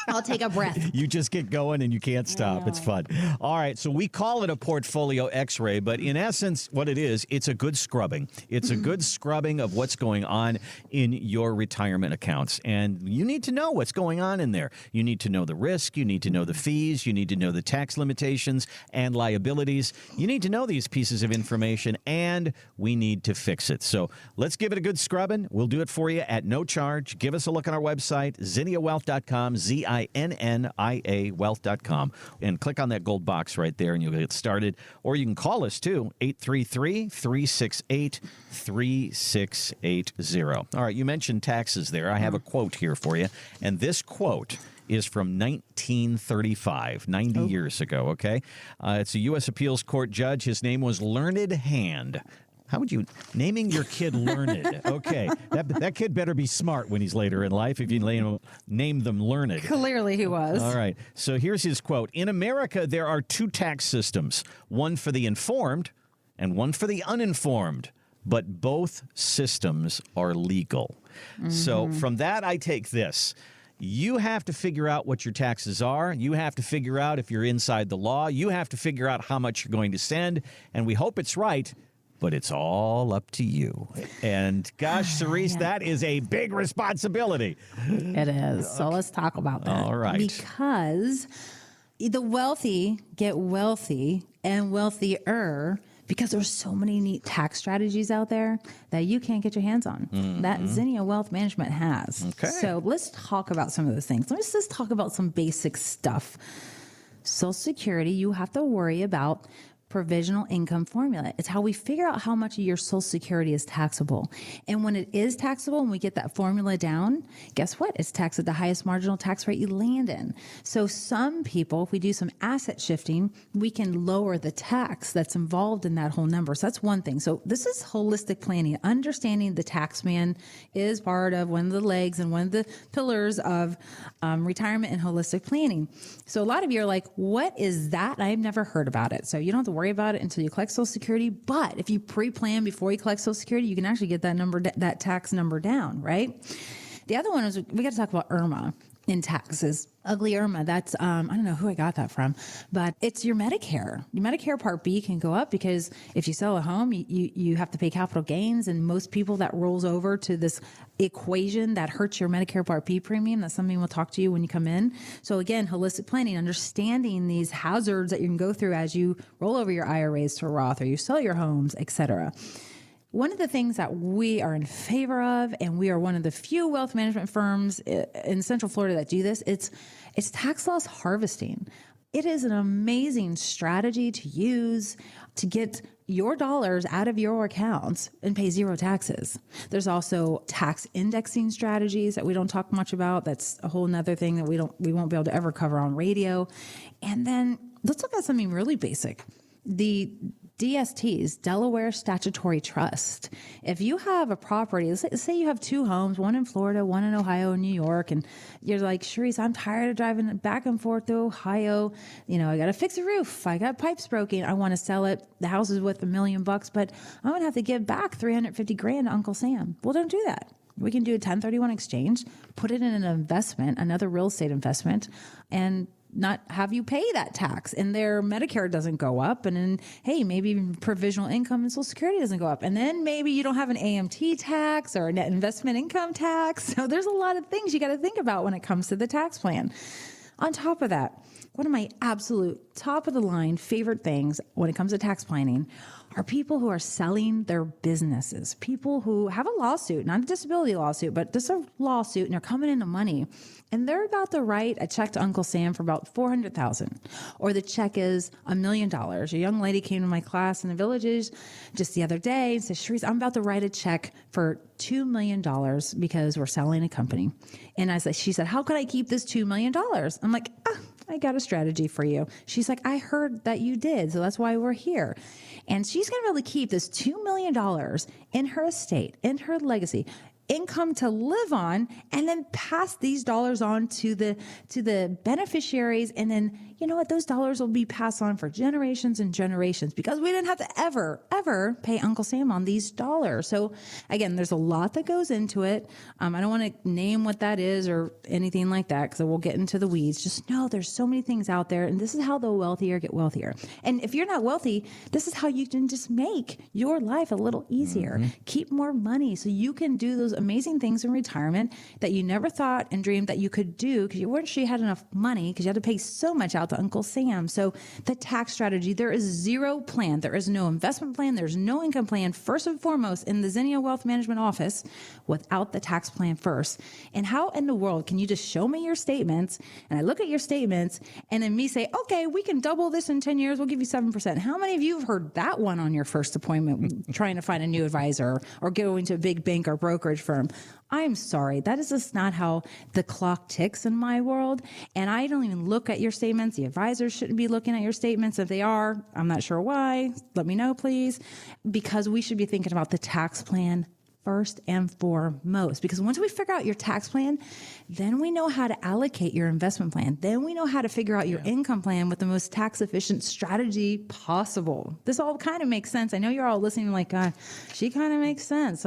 I'll take a breath. You just get going and you can't stop. It's fun. All right. So we call it a portfolio x-ray, but in essence, what it is, it's a good scrubbing. It's a good scrubbing of what's going on in your retirement accounts. And you need to know what's going on in there. You need to know the risk. You need to know the fees. You need to know the tax limitations and liabilities. You need to know these pieces of information, and we need to fix it. So let's give it a good scrubbing. We'll do it for you at no charge. Give us a look on our website, zinniawealth.com, ZINNIA wealth.com, and click on that gold box right there and you'll get started. Or you can call us too, 833-368-3680. All right, you mentioned taxes there. I have a quote here for you, and this quote is from 1935, 90 years ago, okay? It's a U.S. Appeals Court judge. His name was Learned Hand. How would you, naming your kid Learned? Okay, that kid better be smart when he's later in life if you name them Learned. Clearly he was. All right, so here's his quote. In America, there are two tax systems, one for the informed and one for the uninformed, but both systems are legal. So from that, I take this. You have to figure out what your taxes are. You have to figure out if you're inside the law. You have to figure out how much you're going to send, and we hope it's right. But it's all up to you. And gosh, Cerise, that is a big responsibility. It is. So let's talk about that. All right. Because the wealthy get wealthy and wealthier because there's so many neat tax strategies out there that you can't get your hands on. That Zinnia Wealth Management has. Okay. So let's talk about some of those things. Let's just talk about some basic stuff. Social Security, you have to worry about provisional income formula. It's how we figure out how much of your Social Security is taxable. And when it is taxable and we get that formula down, guess what? It's taxed at the highest marginal tax rate you land in. So some people, if we do some asset shifting, we can lower the tax that's involved in that whole number. So that's one thing. So this is holistic planning. Understanding the tax man is part of one of the legs and one of the pillars of retirement and holistic planning. So a lot of you are like, what is that? I've never heard about it. So you don't have to worry about it until you collect Social Security. But if you pre-plan before you collect Social Security, you can actually get that number, that tax number down, right? The other one is we got to talk about IRMA in taxes. Ugly IRMA. That's, I don't know who I got that from, but it's your Medicare. Your Medicare Part B can go up because if you sell a home, you have to pay capital gains. And most people that rolls over to this equation that hurts your Medicare Part B premium. That's something we'll talk to you when you come in. So again, holistic planning, understanding these hazards that you can go through as you roll over your IRAs to Roth or you sell your homes, etc. One of the things that we are in favor of, and we are one of the few wealth management firms in Central Florida that do this, it's tax loss harvesting. It is an amazing strategy to use to get your dollars out of your accounts and pay zero taxes. There's also tax indexing strategies that we don't talk much about. That's a whole nother thing that we won't be able to ever cover on radio. And then let's look at something really basic. The DSTs, Delaware Statutory Trust. If you have a property, let's say you have two homes, one in Florida, one in Ohio and New York, and you're like, Sharice, I'm tired of driving back and forth to Ohio. You know, I got to fix a roof. I got pipes broken. I want to sell it. The house is worth $1 million, but I'm going to have to give back $350,000 to Uncle Sam. Well, don't do that. We can do a 1031 exchange, put it in an investment, another real estate investment, and not have you pay that tax, and their Medicare doesn't go up, and then, hey, maybe even provisional income and Social Security doesn't go up, and then maybe you don't have an AMT tax or a net investment income tax. So there's a lot of things you got to think about when it comes to the tax plan. On top of that, one of my absolute top of the line favorite things when it comes to tax planning are people who are selling their businesses, people who have a lawsuit, not a disability lawsuit, but just a lawsuit, and they're coming into money, and they're about to write a check to Uncle Sam for about $400,000, or the check is $1 million. A young lady came to my class in the Villages just the other day and said, Sharice, I'm about to write a check for $2 million because we're selling a company. And she said, how could I keep this $2 million? I'm like, I got a strategy for you. She's like, I heard that you did, so that's why we're here. And she's going to be able to keep this $2 million in her estate, in her legacy, income to live on, and then pass these dollars on to the beneficiaries, and then you know what? Those dollars will be passed on for generations and generations because we didn't have to ever pay Uncle Sam on these dollars. So again, there's a lot that goes into it. I don't want to name what that is or anything like that because we'll get into the weeds. Just know there's so many things out there, and this is how the wealthier get wealthier. And if you're not wealthy, this is how you can just make your life a little easier. Keep more money so you can do those amazing things in retirement that you never thought and dreamed that you could do because you weren't sure you had enough money because you had to pay so much out to Uncle Sam. So the tax strategy, there is zero plan. There is no investment plan. There's no income plan. First and foremost, in the Zinnia Wealth Management office, without the tax plan first. And how in the world can you just show me your statements and I look at your statements and then me say, okay, we can double this in 10 years. We'll give you 7%. How many of you have heard that one on your first appointment trying to find a new advisor or going to a big bank or brokerage firm? I'm sorry. That is just not how the clock ticks in my world. And I don't even look at your statements. The advisors shouldn't be looking at your statements. If they are, I'm not sure why. Let me know, please. Because we should be thinking about the tax plan first and foremost. Because once we figure out your tax plan, then we know how to allocate your investment plan. Then we know how to figure out your income plan with the most tax efficient strategy possible. This all kind of makes sense. I know you're all listening like, she kind of makes sense.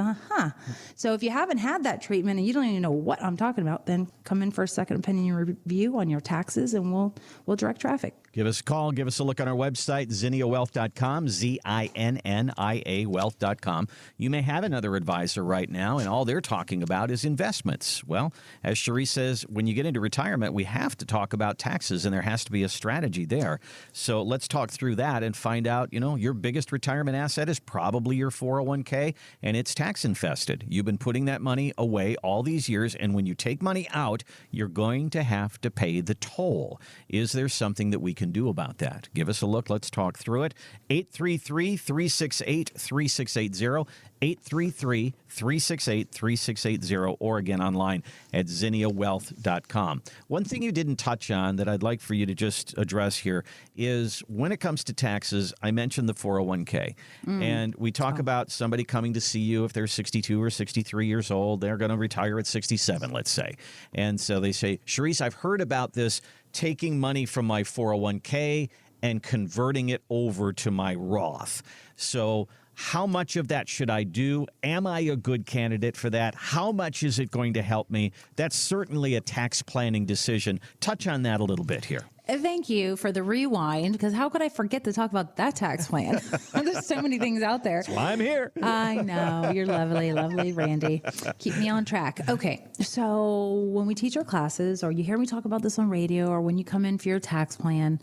So if you haven't had that treatment and you don't even know what I'm talking about, then come in for a second opinion review on your taxes and we'll direct traffic. Give us a call. Give us a look on our website, zinniawealth.com, ZINNIA wealth.com. You may have another advisor right now, and all they're talking about is investments. Well, as Cherie says, when you get into retirement, we have to talk about taxes, and there has to be a strategy there. So let's talk through that and find out, your biggest retirement asset is probably your 401k, and it's tax infested. You've been putting that money away all these years, and when you take money out, you're going to have to pay the toll. Is there something that we can do about that? Give us a look. Let's talk through it. 833-368-3680, 833-368-3680, or again online at zinniawealth.com. One thing you didn't touch on that I'd like for you to just address here is when it comes to taxes, I mentioned the 401k. And we talk about somebody coming to see you if they're 62 or 63 years old. They're going to retire at 67, let's say. And so they say, Charisse, I've heard about this taking money from my 401k and converting it over to my Roth. So how much of that should I do? Am I a good candidate for that? How much is it going to help me? That's certainly a tax planning decision. Touch on that a little bit here. Thank you for the rewind, because how could I forget to talk about that tax plan? There's so many things out there. That's why I'm here. I know. You're lovely, lovely, Randy. Keep me on track. Okay. So when we teach our classes, or you hear me talk about this on radio, or when you come in for your tax plan,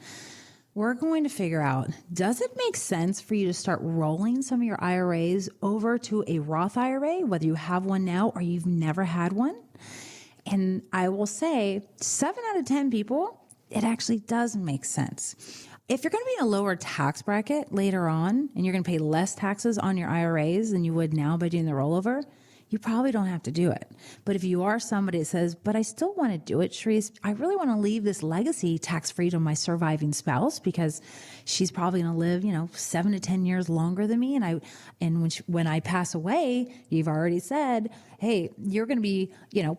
we're going to figure out, does it make sense for you to start rolling some of your IRAs over to a Roth IRA, whether you have one now or you've never had one? And I will say 7 out of 10 people, it actually does make sense. If you're going to be in a lower tax bracket later on and you're going to pay less taxes on your IRAs than you would now by doing the rollover, you probably don't have to do it. But if you are somebody that says, but I still want to do it, Charisse, I really want to leave this legacy tax-free to my surviving spouse because she's probably going to live, 7 to 10 years longer than me. And when I pass away, you've already said, hey, you're going to be,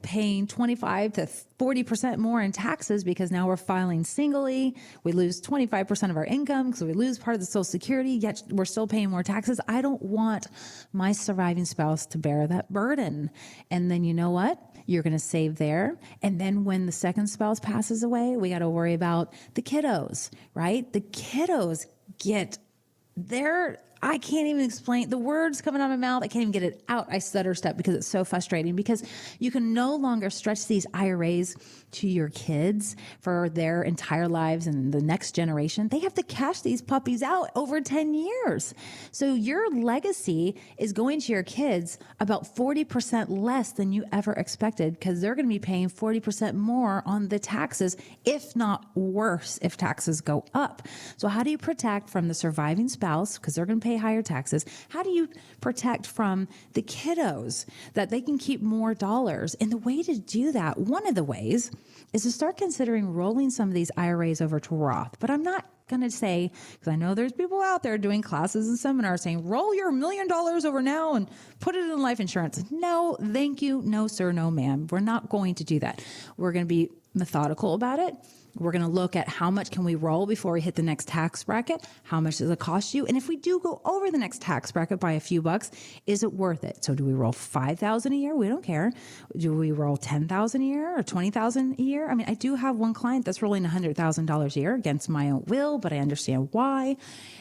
paying 25 to 40% more in taxes because now we're filing singly. We lose 25% of our income because we lose part of the Social Security, yet we're still paying more taxes. I don't want my surviving spouse to bear that burden. And then you know what? You're going to save there. And then when the second spouse passes away, we got to worry about the kiddos, right? The kiddos get their... I can't even explain the words coming out of my mouth. I can't even get it out. I stutter step because it's so frustrating because you can no longer stretch these IRAs to your kids for their entire lives and the next generation. They have to cash these puppies out over 10 years. So your legacy is going to your kids about 40% less than you ever expected because they're going to be paying 40% more on the taxes, if not worse, if taxes go up. So how do you protect from the surviving spouse because they're going to pay higher taxes? How do you protect from the kiddos that they can keep more dollars? And the way to do that, one of the ways, is to start considering rolling some of these IRAs over to Roth. But I'm not going to say, because I know there's people out there doing classes and seminars saying, roll your $1 million over now and put it in life insurance. No, thank you. No, sir. No, ma'am. We're not going to do that. We're going to be methodical about it. We're going to look at how much can we roll before we hit the next tax bracket? How much does it cost you? And if we do go over the next tax bracket by a few bucks, is it worth it? So do we roll $5,000 a year? We don't care. Do we roll $10,000 a year or $20,000 a year? I mean, I do have one client that's rolling $100,000 a year against my own will, but I understand why.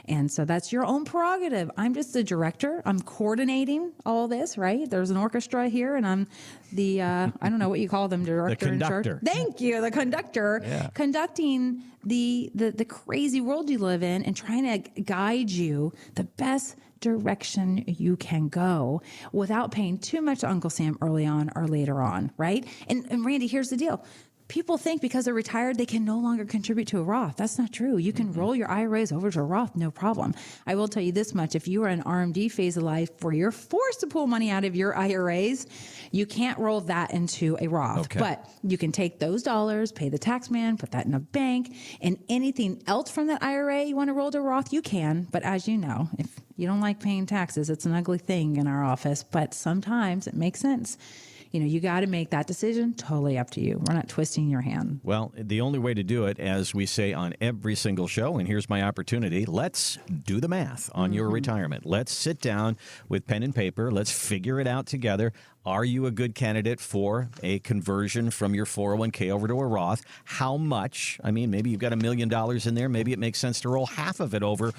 And so that's your own prerogative. I'm just the director. I'm coordinating all this, right? There's an orchestra here, and I'm the, I don't know what you call them, director. The conductor. In charge. Thank you, the conductor. Yeah. Conducting the crazy world you live in and trying to guide you the best direction you can go without paying too much to Uncle Sam early on or later on, right? And Randy, here's the deal. People think because they're retired, they can no longer contribute to a Roth. That's not true. You can roll your IRAs over to a Roth, no problem. I will tell you this much. If you are in RMD phase of life where you're forced to pull money out of your IRAs, you can't roll that into a Roth. Okay. But you can take those dollars, pay the tax man, put that in a bank, and anything else from that IRA you want to roll to a Roth, you can. But as you know, if you don't like paying taxes, it's an ugly thing in our office, but sometimes it makes sense. You know, you got to make that decision. Totally up to you. We're not twisting your hand. Well, the only way to do it, as we say on every single show, and here's my opportunity, let's do the math on your retirement. Let's sit down with pen and paper. Let's figure it out together. Are you a good candidate for a conversion from your 401k over to a Roth? How much? I mean, maybe you've got $1 million in there. Maybe it makes sense to roll half of it over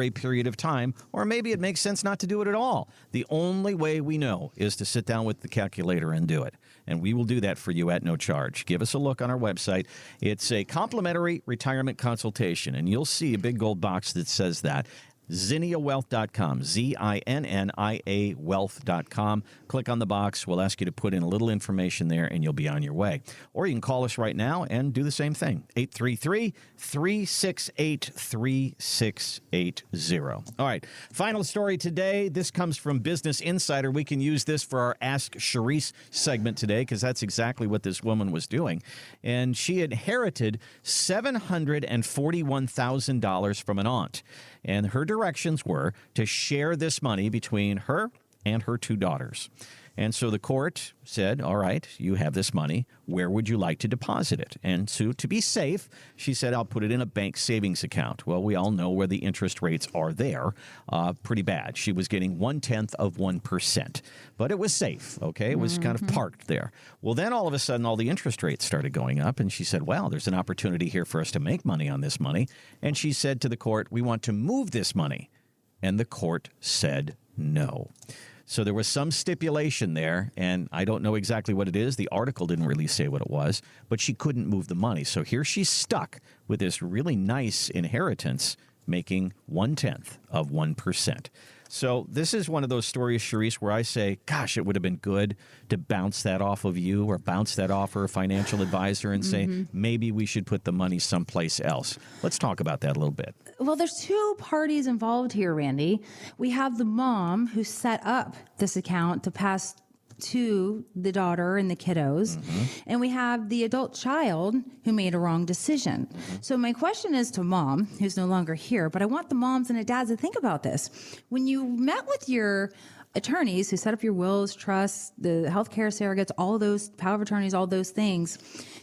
a period of time, or maybe it makes sense not to do it at all. The only way we know is to sit down with the calculator and do it. And we will do that for you at no charge. Give us a look on our website. It's a complimentary retirement consultation, and you'll see a big gold box that says that. ZinniaWealth.com, ZINNIA Wealth.com. Click on the box. We'll ask you to put in a little information there, and you'll be on your way. Or you can call us right now and do the same thing, 833-368-3680. All right, final story today. This comes from Business Insider. We can use this for our Ask Charisse segment today because that's exactly what this woman was doing. And she inherited $741,000 from an aunt. And her directions were to share this money between her and her two daughters. And so the court said, all right, you have this money. Where would you like to deposit it? And so to be safe, she said, I'll put it in a bank savings account. Well, we all know where the interest rates are there. Pretty bad. She was getting 0.1%. But it was safe, okay? It was kind of parked there. Well, then all of a sudden, all the interest rates started going up. And she said, well, there's an opportunity here for us to make money on this money. And she said to the court, we want to move this money. And the court said no. So there was some stipulation there, and I don't know exactly what it is. The article didn't really say what it was, but she couldn't move the money. So here she's stuck with this really nice inheritance, making 0.1%. So this is one of those stories, Charisse, where I say, gosh, it would have been good to bounce that off of you or bounce that off her financial advisor and say, maybe we should put the money someplace else. Let's talk about that a little bit. Well, there's two parties involved here, Randy. We have the mom who set up this account to pass to the daughter and the kiddos. And we have the adult child who made a wrong decision. So my question is to mom, who's no longer here, but I want the moms and the dads to think about this. When you met with your attorneys who set up your wills, trusts, the healthcare surrogates, all those power of attorneys, all those things,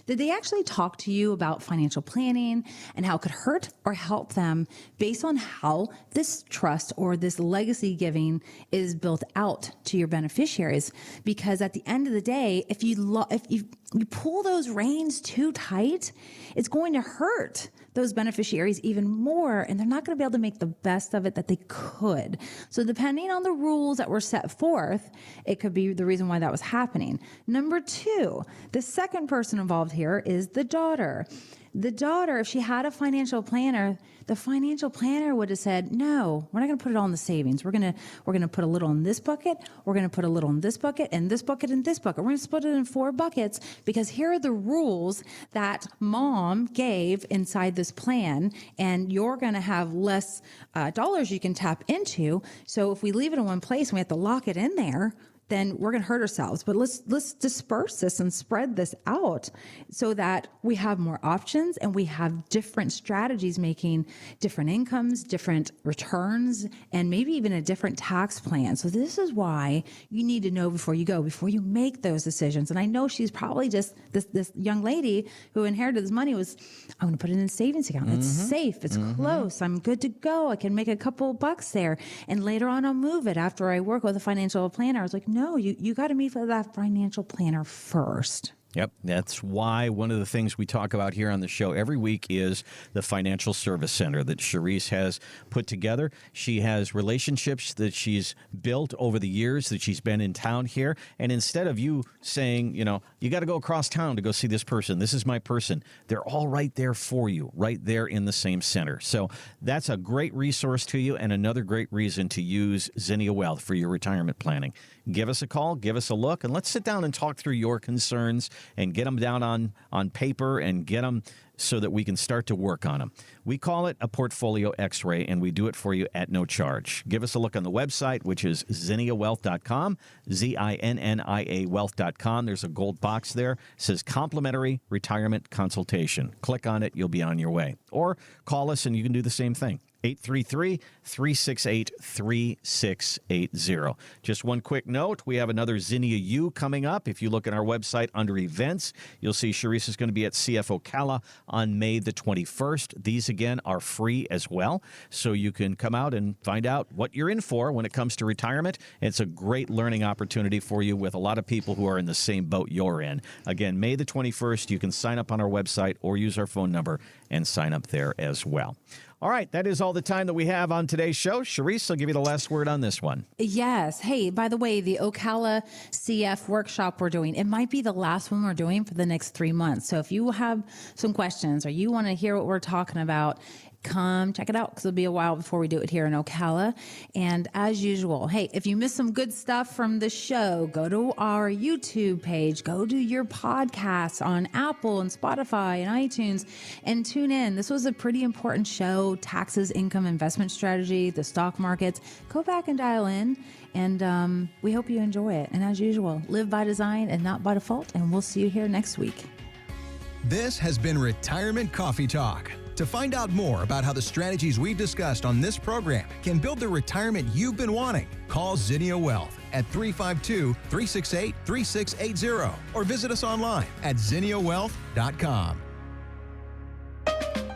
did they actually talk to you about financial planning and how it could hurt or help them based on how this trust or this legacy giving is built out to your beneficiaries? Because at the end of the day, if you pull those reins too tight, it's going to hurt those beneficiaries even more, and they're not going to be able to make the best of it that they could. So depending on the rules that were set forth, it could be the reason why that was happening. Number two, the second person involved here is the daughter. The daughter, if she had a financial planner, the financial planner would have said, no, we're not going to put it all in the savings. We're going to put a little in this bucket. We're going to put a little in this bucket and this bucket and this bucket. We're going to split it in 4 buckets because here are the rules that mom gave inside this plan, and you're going to have less dollars you can tap into. So if we leave it in one place and we have to lock it in there, then we're going to hurt ourselves. But let's disperse this and spread this out so that we have more options and we have different strategies, making different incomes, different returns, and maybe even a different tax plan. So this is why you need to know before you go, before you make those decisions. And I know she's probably just this young lady who inherited this money was, I'm going to put it in a savings account. It's safe. It's close. I'm good to go. I can make a couple bucks there. And later on, I'll move it after I work with a financial planner. I was like, no, you got to meet with that financial planner first. Yep. That's why one of the things we talk about here on the show every week is the Financial Service Center that Charisse has put together. She has relationships that she's built over the years that she's been in town here. And instead of you saying, you got to go across town to go see this person, this is my person, they're all right there for you, right there in the same center. So that's a great resource to you and another great reason to use Zinnia Wealth for your retirement planning. Give us a call, give us a look, and let's sit down and talk through your concerns and get them down on paper and get them so that we can start to work on them. We call it a portfolio x-ray, and we do it for you at no charge. Give us a look on the website, which is zinniawealth.com, ZINNIA wealth.com. There's a gold box there. It says complimentary retirement consultation. Click on it. You'll be on your way. Or call us, and you can do the same thing. 833-368-3680. Just one quick note, we have another Zinnia U coming up. If you look at our website under events, you'll see Charisse is going to be at CF Ocala on May the 21st. These, again, are free as well, so you can come out and find out what you're in for when it comes to retirement. It's a great learning opportunity for you with a lot of people who are in the same boat you're in. Again, May the 21st, you can sign up on our website or use our phone number and sign up there as well. All right, that is all the time that we have on today's show. Charisse, I'll give you the last word on this one. Yes. Hey, by the way, the Ocala CF workshop we're doing, it might be the last one we're doing for the next 3 months. So if you have some questions or you want to hear what we're talking about, come check it out because it'll be a while before we do it here in Ocala. And as usual, hey, if you missed some good stuff from the show, go to our YouTube page, go to your podcasts on Apple and Spotify and iTunes and tune in. This was a pretty important show, taxes, income, investment strategy, the stock markets. Go back and dial in, and we hope you enjoy it. And as usual, live by design and not by default, and we'll see you here next week. This has been Retirement Coffee Talk. To find out more about how the strategies we've discussed on this program can build the retirement you've been wanting, call Zinnia Wealth at 352-368-3680 or visit us online at zinniawealth.com.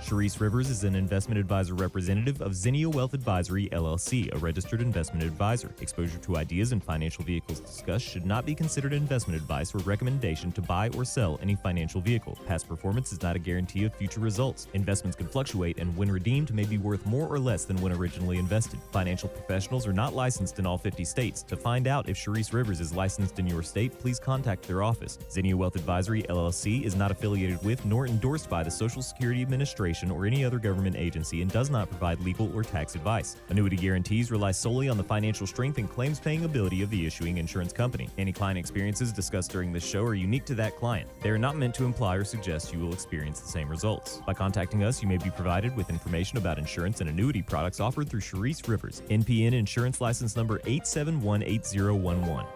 Charisse Rivers is an investment advisor representative of Zinnia Wealth Advisory, LLC, a registered investment advisor. Exposure to ideas and financial vehicles discussed should not be considered investment advice or recommendation to buy or sell any financial vehicle. Past performance is not a guarantee of future results. Investments can fluctuate and when redeemed may be worth more or less than when originally invested. Financial professionals are not licensed in all 50 states. To find out if Charisse Rivers is licensed in your state, please contact their office. Zinnia Wealth Advisory, LLC is not affiliated with nor endorsed by the Social Security Administration or any other government agency and does not provide legal or tax advice. Annuity guarantees rely solely on the financial strength and claims-paying ability of the issuing insurance company. Any client experiences discussed during this show are unique to that client. They are not meant to imply or suggest you will experience the same results. By contacting us, you may be provided with information about insurance and annuity products offered through Charisse Rivers, NPN Insurance License Number 8718011.